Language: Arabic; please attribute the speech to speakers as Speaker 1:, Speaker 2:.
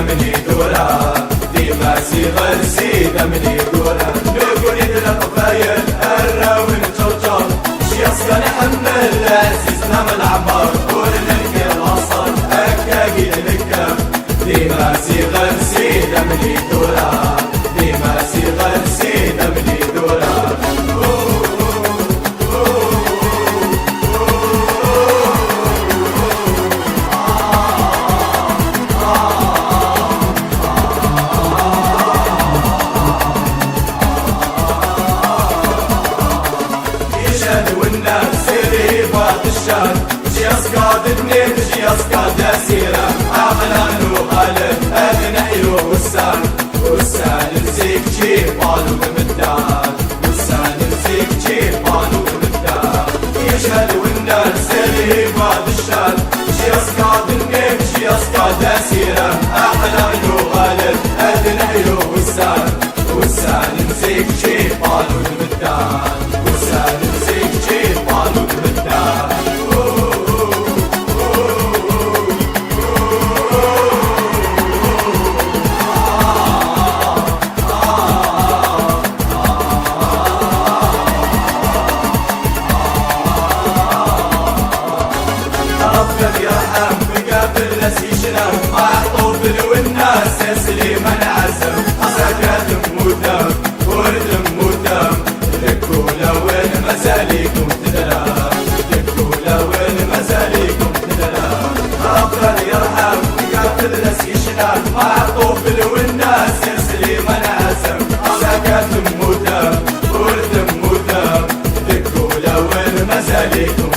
Speaker 1: مني دورا ديما صغر سيدة مني دورا نقول يدنا قبايل الراوي نتوتر شياس كان يحمل عزيزنا من العمر قول لك الوصل أكاقي لك ديما صغر سيدة مني دورا ديما صغر سيدة مني دورا داسيرة عقلان وغالب أغنحي والسان نسيك جيب قالوا بمدان والسان نسيك جيب قالوا بمدان يشهد والناس اللي بعد الشان شياسكا دنيك شياسكا داسيرة عقلان وغالب أغنحي والسان نسيك جيب قالوا بمدان والسان نسيك جيب قالوا بمدان معطوف والناس يسلم العزم سكت مدام ورد مدام ذكوا لو المزاليكم